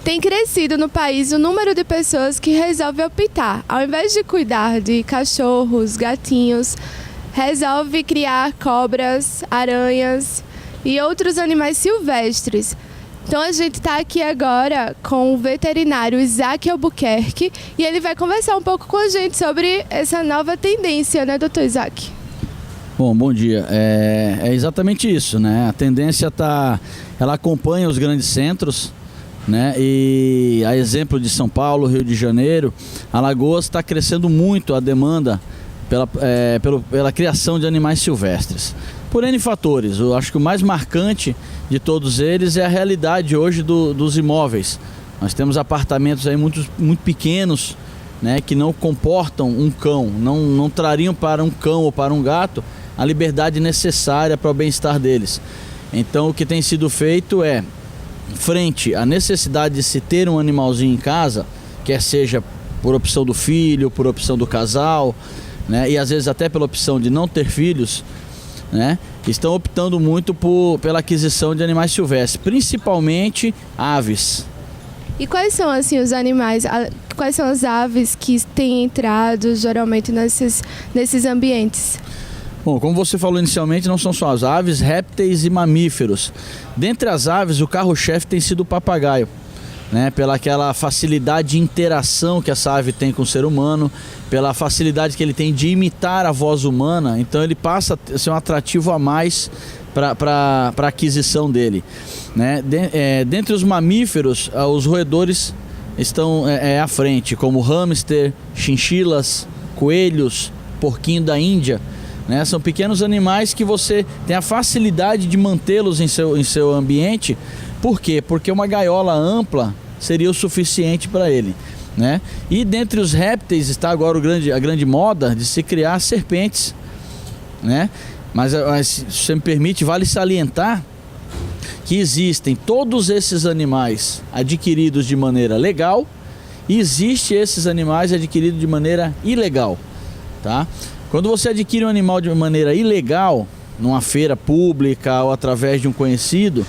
Tem crescido no país o número de pessoas que resolve optar, ao invés de cuidar de cachorros, gatinhos, resolve criar cobras, aranhas e outros animais silvestres. Então a gente está aqui agora com o veterinário Isaac Albuquerque e ele vai conversar um pouco com a gente sobre essa nova tendência, né, doutor Isaac? Bom dia. É exatamente isso, né? A tendência ela acompanha os grandes centros, né? E a exemplo de São Paulo, Rio de Janeiro, Alagoas está crescendo muito a demanda pela criação de animais silvestres. Por N fatores, eu acho que o mais marcante de todos eles é a realidade hoje dos imóveis. Nós temos apartamentos aí muito pequenos, né, que não comportam um cão, não trariam para um cão ou para um gato a liberdade necessária para o bem-estar deles. Então o que tem sido feito é, frente à necessidade de se ter um animalzinho em casa, quer seja por opção do filho, por opção do casal, né, e às vezes até pela opção de não ter filhos, né, estão optando muito pela aquisição de animais silvestres, principalmente aves. E quais são assim os animais, quais são as aves que têm entrado geralmente nesses ambientes? Bom, como você falou inicialmente, não são só as aves, répteis e mamíferos. Dentre as aves, o carro-chefe tem sido o papagaio, né? Pela aquela facilidade de interação que essa ave tem com o ser humano, pela facilidade que ele tem de imitar a voz humana, então ele passa a ser um atrativo a mais para a aquisição dele, né? Dentre os mamíferos, os roedores estão à frente, como hamster, chinchilas, coelhos, porquinho da Índia, né? São pequenos animais que você tem a facilidade de mantê-los em seu ambiente. Por quê? Porque uma gaiola ampla seria o suficiente para ele, né? E dentre os répteis está agora a grande moda de se criar serpentes, né? Mas se você me permite, vale salientar que existem todos esses animais adquiridos de maneira legal e existem esses animais adquiridos de maneira ilegal, tá? Quando você adquire um animal de maneira ilegal, numa feira pública ou através de um conhecido,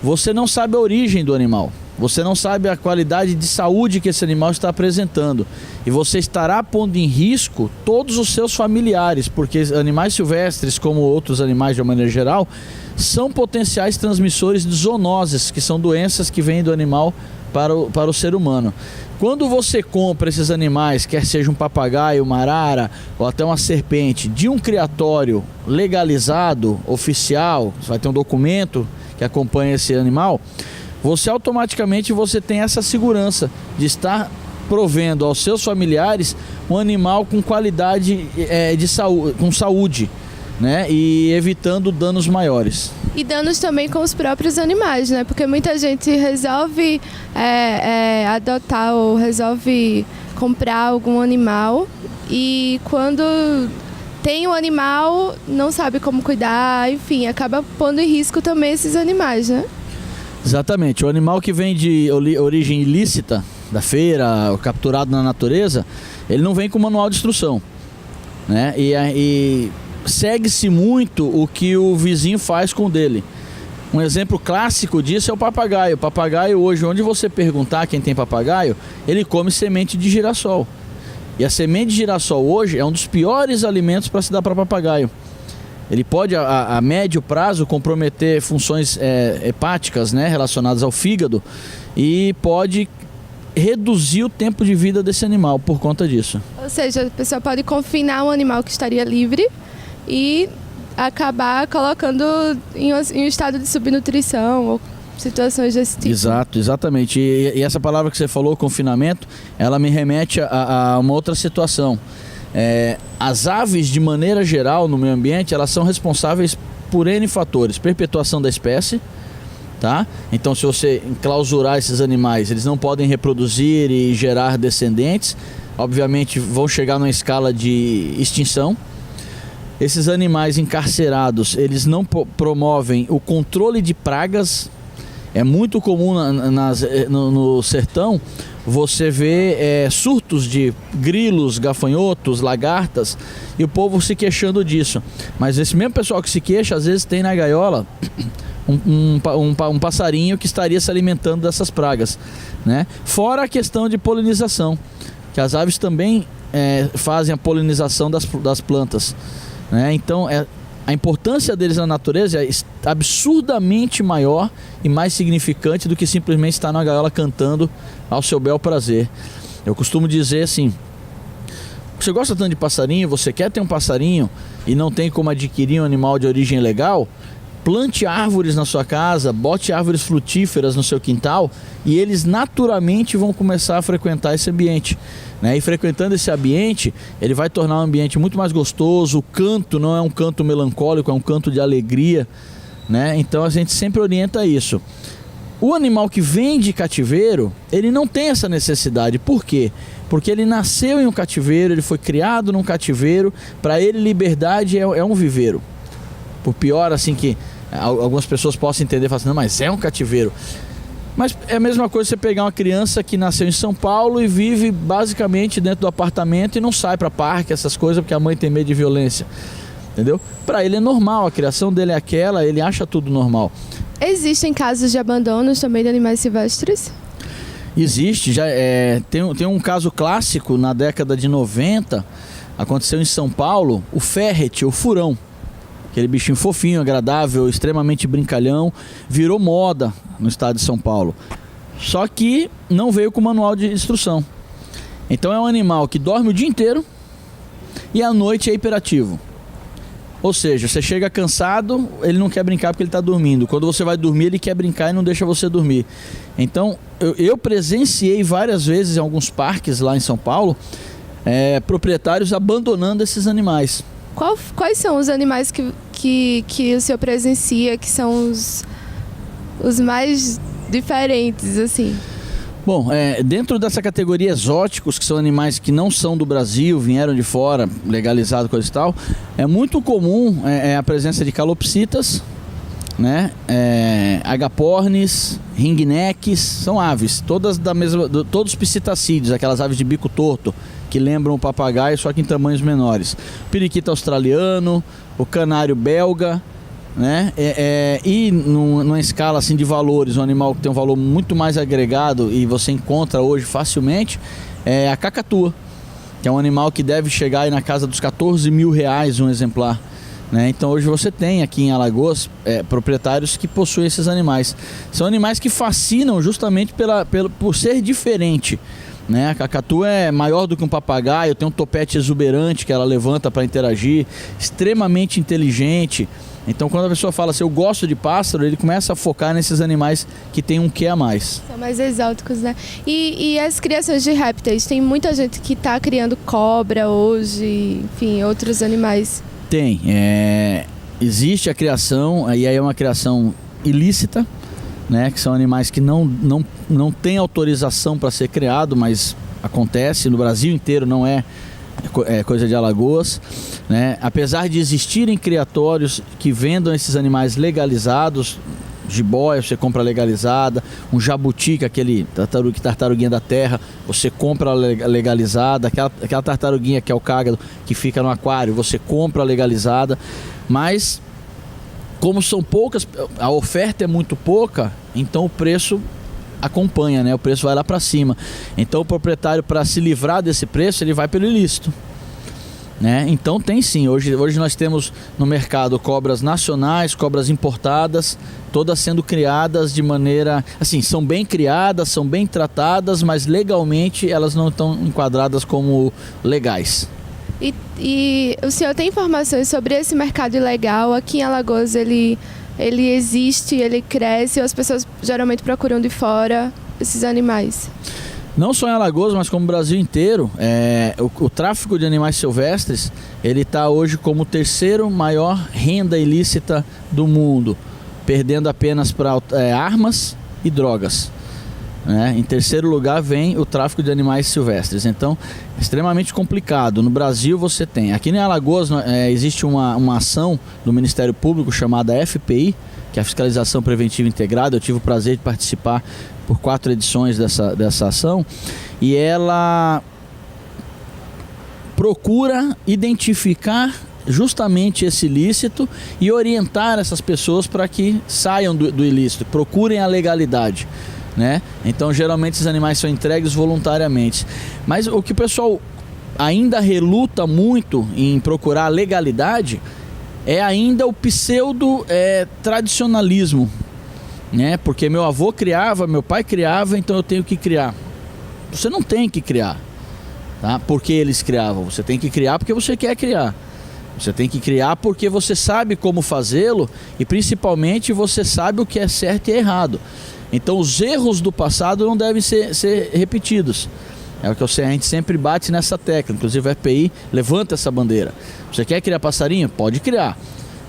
você não sabe a origem do animal, você não sabe a qualidade de saúde que esse animal está apresentando e você estará pondo em risco todos os seus familiares, porque animais silvestres, como outros animais de uma maneira geral, são potenciais transmissores de zoonoses, que são doenças que vêm do animal para o ser humano. Quando você compra esses animais, quer seja um papagaio, uma arara ou até uma serpente, de um criatório legalizado, oficial, você vai ter um documento que acompanha esse animal, você automaticamente tem essa segurança de estar provendo aos seus familiares um animal com qualidade de saúde, com saúde, né? E evitando danos maiores. E danos também com os próprios animais, né? Porque muita gente resolve adotar ou resolve comprar algum animal e quando tem um animal não sabe como cuidar, enfim, acaba pondo em risco também esses animais, né? Exatamente. O animal que vem de origem ilícita, da feira, capturado na natureza, ele não vem com manual de instrução, né? E segue-se muito o que o vizinho faz com o dele. Um exemplo clássico disso é o papagaio. O papagaio hoje, onde você perguntar quem tem papagaio, ele come semente de girassol. E a semente de girassol hoje é um dos piores alimentos para se dar para papagaio. Ele pode, a médio prazo, comprometer funções hepáticas, né, relacionadas ao fígado e pode reduzir o tempo de vida desse animal por conta disso. Ou seja, a pessoa pode confinar um animal que estaria livre e acabar colocando em um estado de subnutrição ou situações desse tipo. Exato, exatamente. E essa palavra que você falou, confinamento, ela me remete a uma outra situação. As aves, de maneira geral, no meio ambiente, elas são responsáveis por N fatores. Perpetuação da espécie, tá? Então, se você enclausurar esses animais, eles não podem reproduzir e gerar descendentes. Obviamente, vão chegar numa escala de extinção. Esses animais encarcerados, eles não promovem o controle de pragas. É muito comum no sertão você vê surtos de grilos, gafanhotos, lagartas e o povo se queixando disso. Mas esse mesmo pessoal que se queixa, às vezes tem na gaiola um passarinho que estaria se alimentando dessas pragas, né? Fora a questão de polinização, que as aves também fazem a polinização das plantas, né? Então a importância deles na natureza é absurdamente maior e mais significante do que simplesmente estar na gaiola cantando ao seu bel prazer. Eu costumo dizer assim: você gosta tanto de passarinho, você quer ter um passarinho e não tem como adquirir um animal de origem legal, plante árvores na sua casa, bote árvores frutíferas no seu quintal e eles naturalmente vão começar a frequentar esse ambiente, né? E frequentando esse ambiente, ele vai tornar um ambiente muito mais gostoso. O canto não é um canto melancólico, é um canto de alegria, né? Então a gente sempre orienta isso. O animal que vem de cativeiro, ele não tem essa necessidade. Por quê? Porque ele nasceu em um cativeiro, ele foi criado num cativeiro. Para ele, liberdade é um viveiro. Por pior assim que algumas pessoas possam entender, falam assim, não, mas é um cativeiro. Mas é a mesma coisa você pegar uma criança que nasceu em São Paulo e vive basicamente dentro do apartamento e não sai para parque, essas coisas, porque a mãe tem medo de violência. Entendeu? Para ele é normal, a criação dele é aquela, ele acha tudo normal. Existem casos de abandonos também de animais silvestres? Existe, tem um caso clássico na década de 90, aconteceu em São Paulo, o ferret, o furão. Aquele bichinho fofinho, agradável, extremamente brincalhão, virou moda no estado de São Paulo. Só que não veio com manual de instrução. Então é um animal que dorme o dia inteiro e à noite é hiperativo. Ou seja, você chega cansado, ele não quer brincar porque ele está dormindo. Quando você vai dormir, ele quer brincar e não deixa você dormir. Então, eu presenciei várias vezes em alguns parques lá em São Paulo, proprietários abandonando esses animais. Quais são os animais que o senhor presencia, que são os mais diferentes, assim? Bom, dentro dessa categoria exóticos, que são animais que não são do Brasil, vieram de fora, legalizado, coisa e tal, é muito comum a presença de calopsitas, né? Agapornis, ringnecks, são aves, todas todos psitacídeos, aquelas aves de bico torto, que lembram o papagaio, só que em tamanhos menores. O periquito australiano, o canário belga, né? E numa escala assim de valores, um animal que tem um valor muito mais agregado e você encontra hoje facilmente, é a cacatua, que é um animal que deve chegar aí na casa dos 14 mil reais um exemplar, né? Então hoje você tem aqui em Alagoas proprietários que possuem esses animais. São animais que fascinam justamente por ser diferente, né? A cacatua é maior do que um papagaio, tem um topete exuberante que ela levanta para interagir, extremamente inteligente. Então quando a pessoa fala assim, eu gosto de pássaro, ele começa a focar nesses animais que tem um quê a mais. São mais exóticos, né? E as criações de répteis? Tem muita gente que está criando cobra hoje, enfim, outros animais. Tem. Existe a criação, e aí é uma criação ilícita, né? Que são animais que não têm autorização para ser criado, mas acontece no Brasil inteiro, não é coisa de Alagoas, né? Apesar de existirem criatórios que vendam esses animais legalizados, jiboia você compra legalizada, um jabuti, que é aquele tartaruguinha da terra, você compra legalizada, aquela tartaruguinha que é o cágado, que fica no aquário, você compra legalizada, mas como são poucas, a oferta é muito pouca, então o preço acompanha, né? O preço vai lá para cima. Então o proprietário, para se livrar desse preço, ele vai pelo ilícito, né? Então tem sim, hoje nós temos no mercado cobras nacionais, cobras importadas, todas sendo criadas de maneira, assim, são bem criadas, são bem tratadas, mas legalmente elas não estão enquadradas como legais. E o senhor tem informações sobre esse mercado ilegal? Aqui em Alagoas ele existe, ele cresce, ou as pessoas geralmente procuram de fora esses animais? Não só em Alagoas, mas como o Brasil inteiro, o tráfico de animais silvestres, ele está hoje como o terceiro maior renda ilícita do mundo, perdendo apenas para armas e drogas, né? Em terceiro lugar vem o tráfico de animais silvestres. Então, é extremamente complicado. No Brasil você tem, aqui em Alagoas existe uma ação do Ministério Público chamada FPI, que é a Fiscalização Preventiva Integrada. Eu tive o prazer de participar por 4 edições dessa ação, e ela procura identificar justamente esse ilícito e orientar essas pessoas para que saiam do ilícito, procurem a legalidade, né? Então geralmente esses animais são entregues voluntariamente. Mas o que o pessoal ainda reluta muito em procurar a legalidade é ainda o pseudo tradicionalismo, né? Porque meu avô criava, meu pai criava, então eu tenho que criar. Você não tem que criar, tá? Porque eles criavam. Você tem que criar porque você quer criar. Você tem que criar porque você sabe como fazê-lo e principalmente você sabe o que é certo e errado. Então os erros do passado não devem ser repetidos. É o que a gente sempre bate nessa tecla. Inclusive o FPI levanta essa bandeira. Você quer criar passarinho? Pode criar.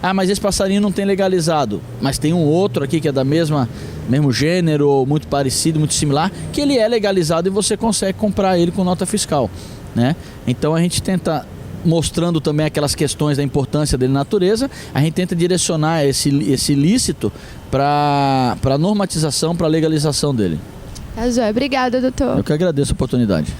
Ah, mas esse passarinho não tem legalizado. Mas tem um outro aqui que é da mesmo gênero, muito parecido, muito similar, que ele é legalizado e você consegue comprar ele com nota fiscal, né? Então a gente tenta, mostrando também aquelas questões da importância dele na natureza, a gente tenta direcionar esse ilícito para a normatização, para a legalização dele. Tá joia. Obrigada, doutor. Eu que agradeço a oportunidade.